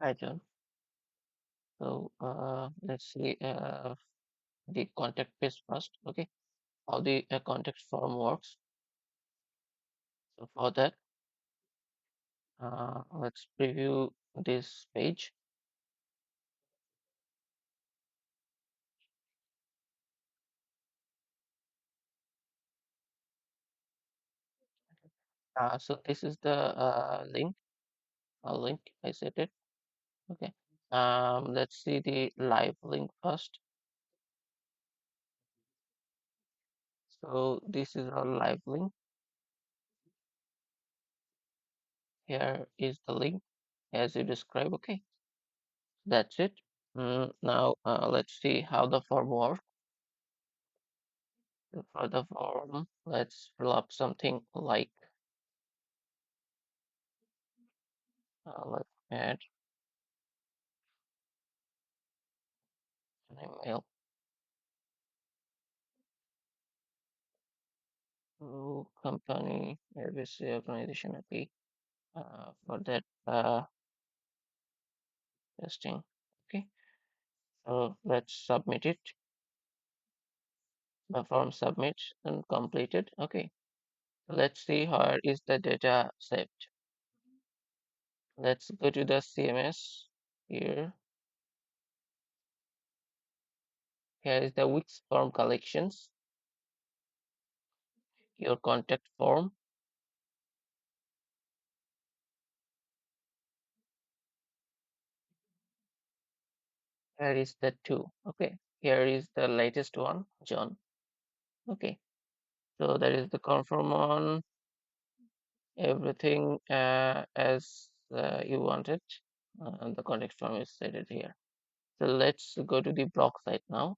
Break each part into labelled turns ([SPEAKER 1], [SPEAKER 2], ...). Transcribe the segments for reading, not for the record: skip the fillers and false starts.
[SPEAKER 1] Hi, John. So let's see the contact page first. Okay, how the contact form works. So for that, let's preview this page. So this is the link I set it. Okay. Let's see the live link first. So this is our live link. Here is the link as you describe. Okay, that's it. Now let's see how the form works. For the form, let's fill up something like let's add an email to company ABC organization. Okay, for that testing. Okay, so let's submit it. The form submit and completed. Okay, let's see where is the data saved. Let's go to the CMS here. Here is the Wix form collections, your contact form. Here is the two. Okay, here is the latest one, John. Okay, so that is the confirm on everything as you wanted. And the context form is set it here. So let's go to the blog site now.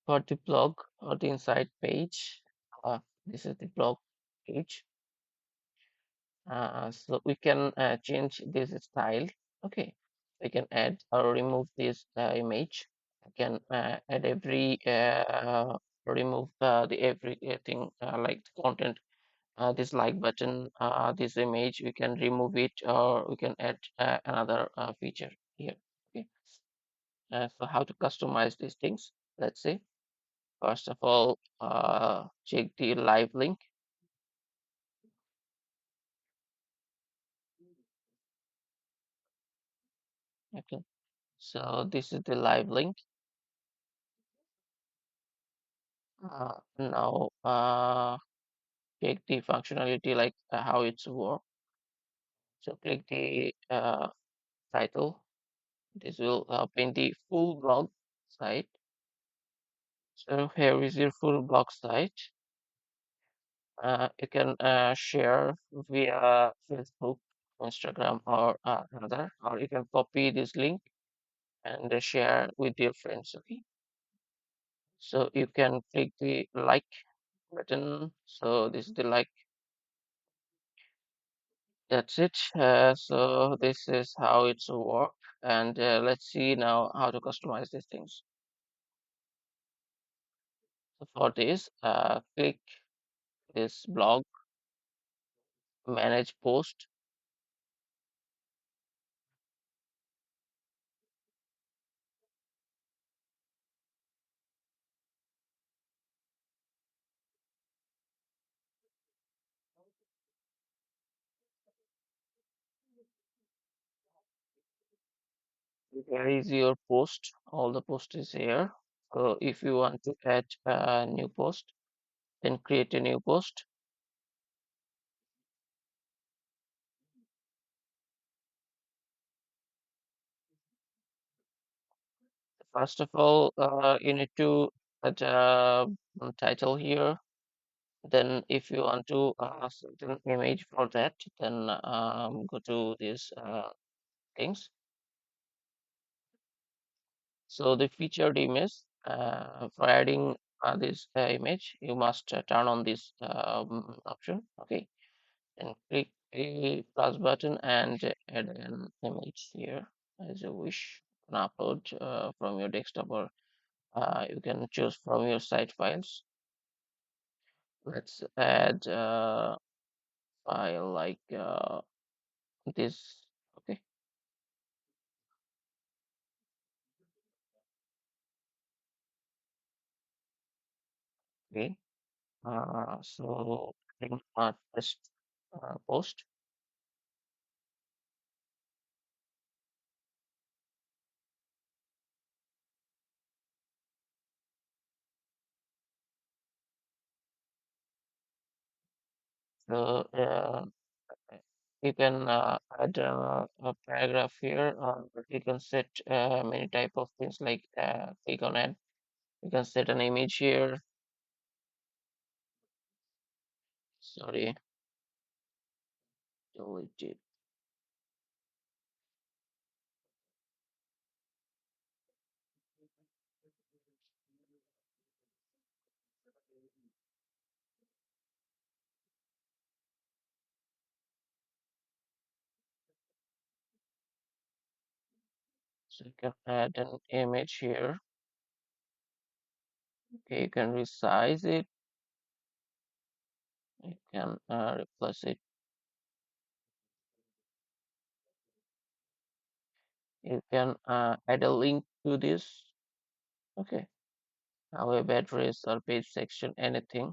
[SPEAKER 1] For the blog or the inside page, this is the blog page. So we can change this style. Okay, we can add or remove this image. We can add every remove the everything like the content. This like button, this image, we can remove it or we can add another feature here. Okay, so how to customize these things? Let's see. First of all, check the live link. Okay, so this is the live link. Now, check the functionality like how it's work. So click the title. This will print the full blog site. So here is your full blog site. You can share via Facebook, Instagram, or another, or you can copy this link and share with your friends. Okay, so you can click the like button. So this is the like. That's it. So this is how it's work, and let's see now how to customize these things. So for this, click this blog, manage post. Here is your post. All the post is here. So if you want to add a new post, then create a new post. First of all, you need to add a title here. Then if you want to set an image for that, then go to these things. So the featured image, for adding this image, you must turn on this option. Okay, and click the plus button and add an image here as you wish. You can upload from your desktop or you can choose from your site files. Let's add file like this. Okay. Okay. So click test post. So you can add a paragraph here. You can set many type of things like click on add. You can set an image here. Sorry, delete it. So you can add an image here. Okay, you can resize it. You can replace it. You can add a link to this. Okay, a web address or page section, anything.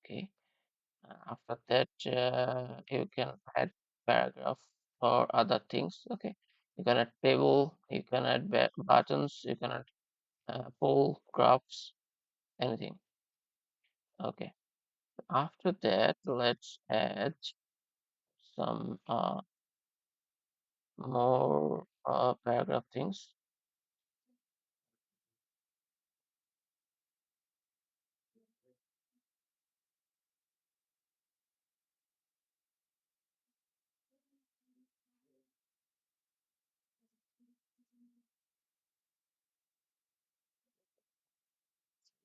[SPEAKER 1] Okay. After that, you can add paragraph or other things. Okay, you can add table, you can add buttons, you can add poll, graphs, anything. Okay. After that, let's add some more paragraph things.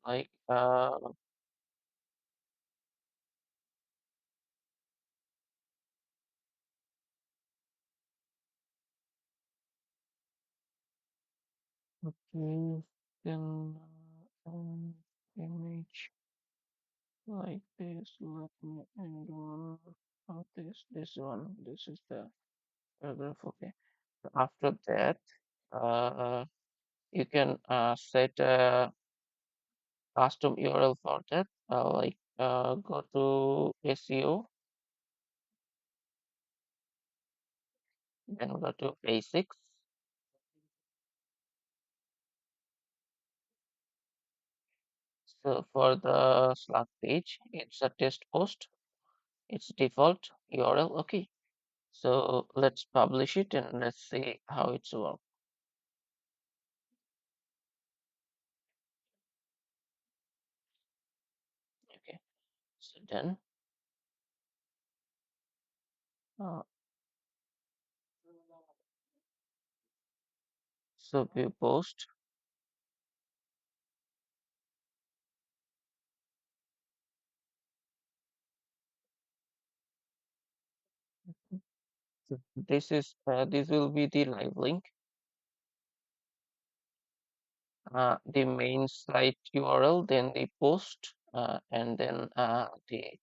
[SPEAKER 1] Like okay, then image like this. Let me add one of this one. This is the paragraph. Okay. After that, uh, you can set a custom URL for that. Like go to SEO, then go to basics. So for the Slack page, it's a test post. It's default URL. Okay. So let's publish it and let's see how it's work. Okay. So then, uh, so we post. So this will be the live link. The main site URL, then the post, and then the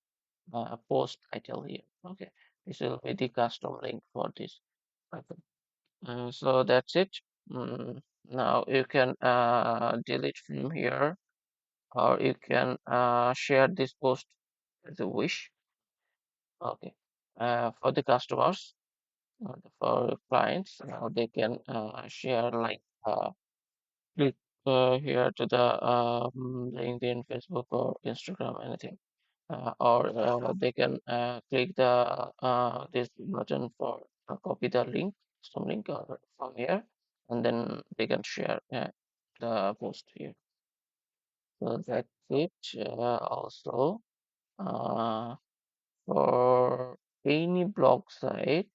[SPEAKER 1] post title here. Okay, this will be the custom link for this. Okay. So that's it. Now you can delete from here, or you can share this post as a wish. Okay. For the customers, for clients, they can share like click here to the LinkedIn, Facebook, or Instagram, anything. Or they can click the this button for copy the link, some link from here, and then they can share the post here. So that's it. Also, uh, for any blog site,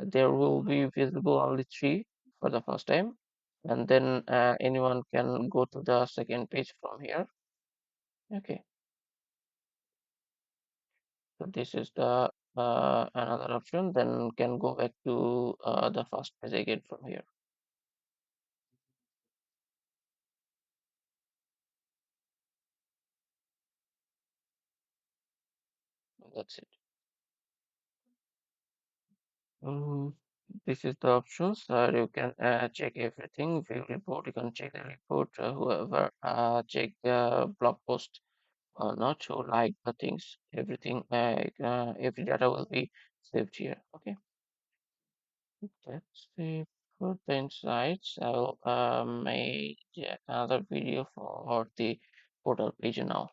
[SPEAKER 1] there will be visible only three for the first time, and then anyone can go to the second page from here. Okay, so this is the another option. Then can go back to the first page again from here. That's it. Um, this is the options. You can check everything. View report. You can check the report. Whoever check the blog post or not, who like the things. Everything. Every data will be saved here. Okay. Let's see. For the insights, I'll make another video for the portal page now.